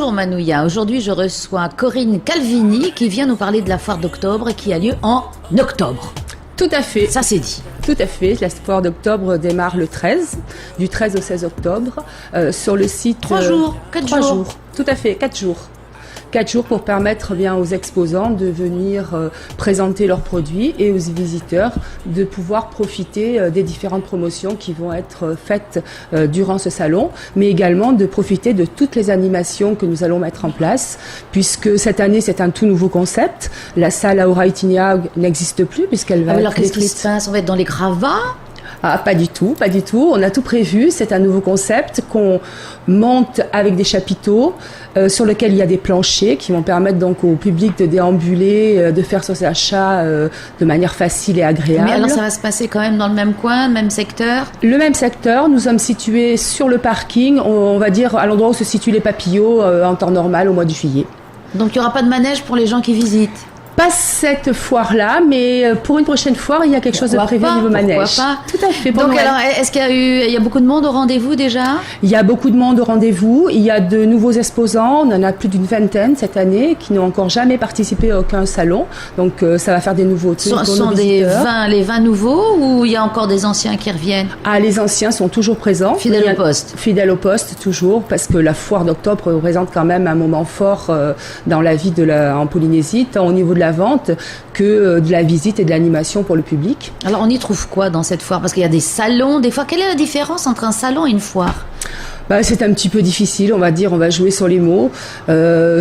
Bonjour Manouya, aujourd'hui je reçois Corinne Calvini qui vient nous parler de la foire d'octobre qui a lieu en octobre. Tout à fait. Ça c'est dit. Tout à fait. La foire d'octobre démarre le 13, du 13 au 16 octobre, sur le site... 3 jours, 4 jours. Tout à fait, 4 jours. 4 jours pour permettre bien aux exposants de venir présenter leurs produits et aux visiteurs de pouvoir profiter des différentes promotions qui vont être faites durant ce salon, mais également de profiter de toutes les animations que nous allons mettre en place, puisque cette année c'est un tout nouveau concept. La salle Aura Itinea n'existe plus puisqu'elle va être alors qu'est-ce qui se passe? On va être dans les gravats? Ah, pas du tout, pas du tout. On a tout prévu. C'est un nouveau concept qu'on monte avec des chapiteaux sur lesquels il y a des planchers qui vont permettre donc au public de déambuler, de faire ses achats de manière facile et agréable. Mais alors ça va se passer quand même dans le même coin, le même secteur? Le même secteur. Nous sommes situés sur le parking, on va dire à l'endroit où se situent les papillots en temps normal au mois de juillet. Donc il n'y aura pas de manège pour les gens qui visitent? Pas cette foire-là, mais pour une prochaine foire, il y a quelque chose de prévu au niveau manège. Pas. Tout à fait. Donc alors, est-ce qu'il y a beaucoup de monde au rendez-vous déjà? Il y a beaucoup de monde au rendez-vous. Il y a de nouveaux exposants. On en a plus d'une vingtaine cette année qui n'ont encore jamais participé à aucun salon. Donc ça va faire des nouveautés. Ce sont les 20 nouveaux ou il y a encore des anciens qui reviennent? Ah, les anciens sont toujours présents. Fidèles au poste. Fidèles au poste, toujours, parce que la foire d'octobre représente quand même un moment fort dans la vie en Polynésie, tant au niveau de la vente que de la visite et de l'animation pour le public. Alors on y trouve quoi dans cette foire? Parce qu'il y a des salons, des fois. Quelle est la différence entre un salon et une foire? C'est un petit peu difficile, on va dire, on va jouer sur les mots.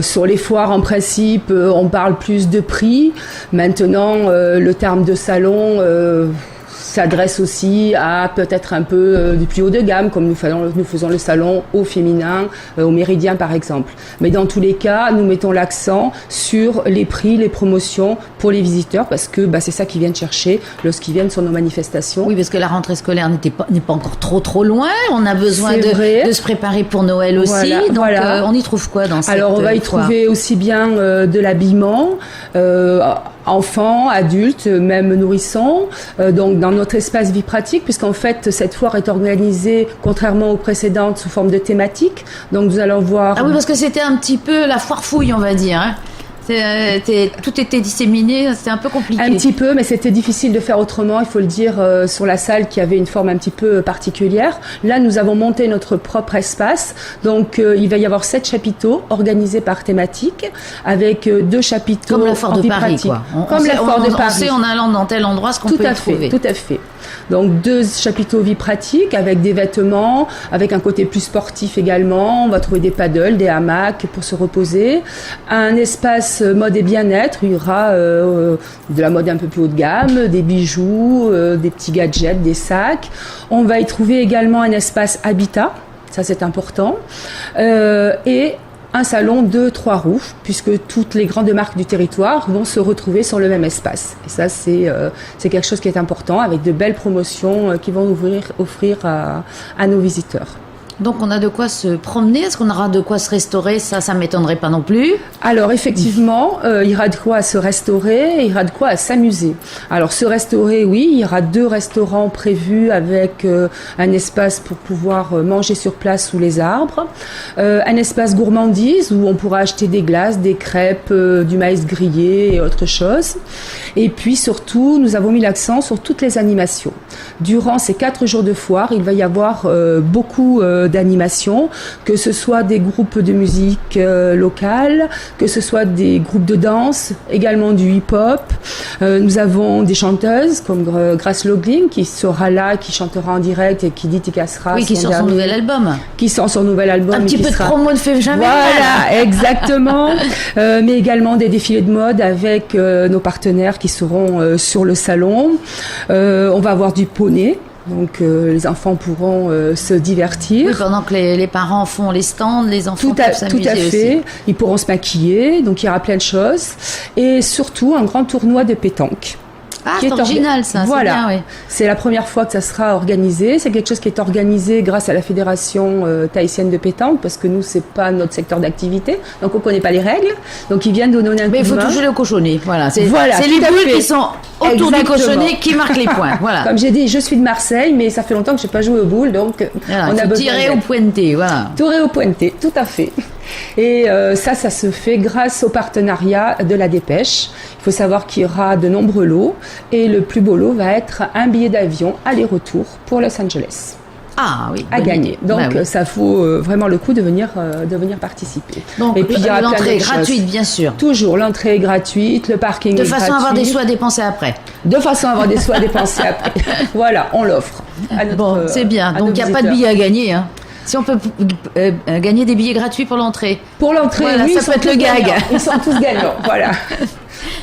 Sur les foires, en principe, on parle plus de prix. Maintenant, le terme de salon s'adresse aussi à peut-être un peu du plus haut de gamme, comme nous faisons le salon au féminin, au Méridien par exemple. Mais dans tous les cas, nous mettons l'accent sur les prix, les promotions pour les visiteurs, parce que c'est ça qu'ils viennent chercher lorsqu'ils viennent sur nos manifestations. Oui, parce que la rentrée scolaire n'est pas encore trop loin. On a besoin de se préparer pour Noël aussi. Voilà, on y trouve quoi dans cette Alors on va y foire? trouver aussi bien de l'habillement, enfants, adultes, même nourrissons, donc dans notre espace vie pratique, puisqu'en fait cette foire est organisée, contrairement aux précédentes, sous forme de thématique. Donc nous allons voir... Ah oui, parce que c'était un petit peu la foire fouille, on va dire, hein. Tout était disséminé, c'était un peu compliqué. Un petit peu, mais c'était difficile de faire autrement, il faut le dire, sur la salle qui avait une forme un petit peu particulière. Là, nous avons monté notre propre espace, donc il va y avoir 7 chapiteaux organisés par thématique, avec 2 chapiteaux comme la foire de Paris, quoi. Comme la foire de Paris. On sait en allant dans tel endroit ce qu'on peut y trouver. Tout à fait. Donc 2 chapiteaux vie pratique avec des vêtements, avec un côté plus sportif également. On va trouver des paddles, des hamacs pour se reposer. Un espace mode et bien-être, il y aura de la mode un peu plus haut de gamme, des bijoux, des petits gadgets, des sacs. On va y trouver également un espace habitat, ça c'est important, et un salon de 3 roues, puisque toutes les grandes marques du territoire vont se retrouver sur le même espace. Et ça, c'est quelque chose qui est important, avec de belles promotions qui vont offrir à nos visiteurs. Donc on a de quoi se promener, est-ce qu'on aura de quoi se restaurer? Ça m'étonnerait pas non plus. Alors effectivement, il y aura de quoi se restaurer, il y aura de quoi s'amuser. Alors se restaurer, oui, il y aura 2 restaurants prévus avec un espace pour pouvoir manger sur place sous les arbres, un espace gourmandise où on pourra acheter des glaces, des crêpes, du maïs grillé et autre chose. Et puis surtout, nous avons mis l'accent sur toutes les animations. Durant ces 4 jours de foire, il va y avoir beaucoup d'animations, que ce soit des groupes de musique locales, que ce soit des groupes de danse, également du hip-hop. Nous avons des chanteuses comme Grace Logling qui sera là, qui chantera en direct et qui dit Tikasra. Oui, qui sort son nouvel album. Qui sort son nouvel album. Un petit peu de promo ne fait jamais mal. Voilà, exactement. Mais également des défilés de mode avec nos partenaires qui seront sur le salon. On va avoir du poney. Donc les enfants pourront se divertir. Oui, pendant que les parents font les stands, les enfants peuvent s'amuser tout à fait. Aussi. Ils pourront se maquiller, donc il y aura plein de choses. Et surtout un grand tournoi de pétanque. Ah, c'est original ça, voilà. C'est bien, oui. C'est la première fois que ça sera organisé. C'est quelque chose qui est organisé grâce à la Fédération tahitienne de pétanque, parce que nous, c'est pas notre secteur d'activité, donc on connaît pas les règles. Donc ils viennent nous donner un coup de main. Mais il faut toucher le cochonnet, voilà. C'est les boules qui sont autour du cochonnet qui marquent les points, voilà. Comme j'ai dit, je suis de Marseille, mais ça fait longtemps que j'ai pas joué aux boules, donc voilà, on a besoin tirer au pointé, voilà. Tirer au pointé, tout à fait. Et ça se fait grâce au partenariat de la Dépêche. Il faut savoir qu'il y aura de nombreux lots et le plus beau lot va être un billet d'avion aller-retour pour Los Angeles. Ah oui, à gagner. idée. Donc Bah oui. ça vaut vraiment le coup de venir participer. Donc et puis il y aura plein l'entrée est d'autres gratuite, choses. bien sûr. Toujours, l'entrée est gratuite, le parking De est façon gratuit. à avoir des sous à dépenser après. De façon à avoir des sous à dépenser après. Voilà, on l'offre. à notre- Bon, c'est bien. à Donc nos il n'y a pas de visiteurs. billets à gagner. Hein. Si on peut gagner des billets gratuits pour l'entrée. Pour l'entrée, Voilà, oui, ça ils peut sont être le tous gag. gagnants. Ils sont tous gagnants, voilà.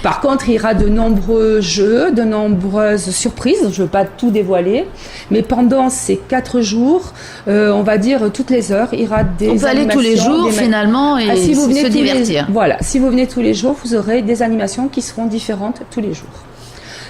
Par contre, il y aura de nombreux jeux, de nombreuses surprises. Je ne veux pas tout dévoiler, mais pendant ces 4 jours, on va dire toutes les heures, il y aura des On peut aller tous les animations, jours finalement et si vous venez se tous les- divertir. Voilà, si vous venez tous les jours, vous aurez des animations qui seront différentes tous les jours.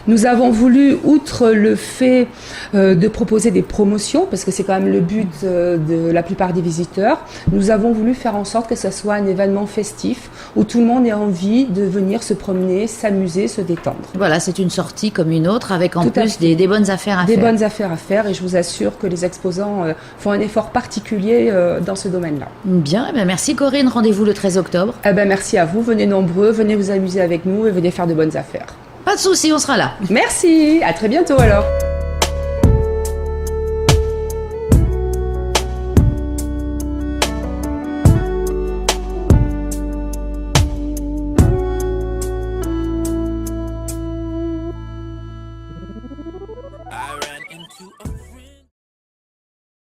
Nous avons voulu, outre le fait de proposer des promotions, parce que c'est quand même le but de la plupart des visiteurs, nous avons voulu faire en sorte que ce soit un événement festif où tout le monde ait envie de venir se promener, s'amuser, se détendre. Voilà, c'est une sortie comme une autre avec en Tout à plus fait. des bonnes affaires à Des faire. bonnes affaires à faire et je vous assure que les exposants font un effort particulier dans ce domaine-là. Bien, eh bien, merci Corinne. Rendez-vous le 13 octobre. Eh ben, merci à vous, venez nombreux, venez vous amuser avec nous et venez faire de bonnes affaires. Pas de souci, on sera là. Merci, à très bientôt alors.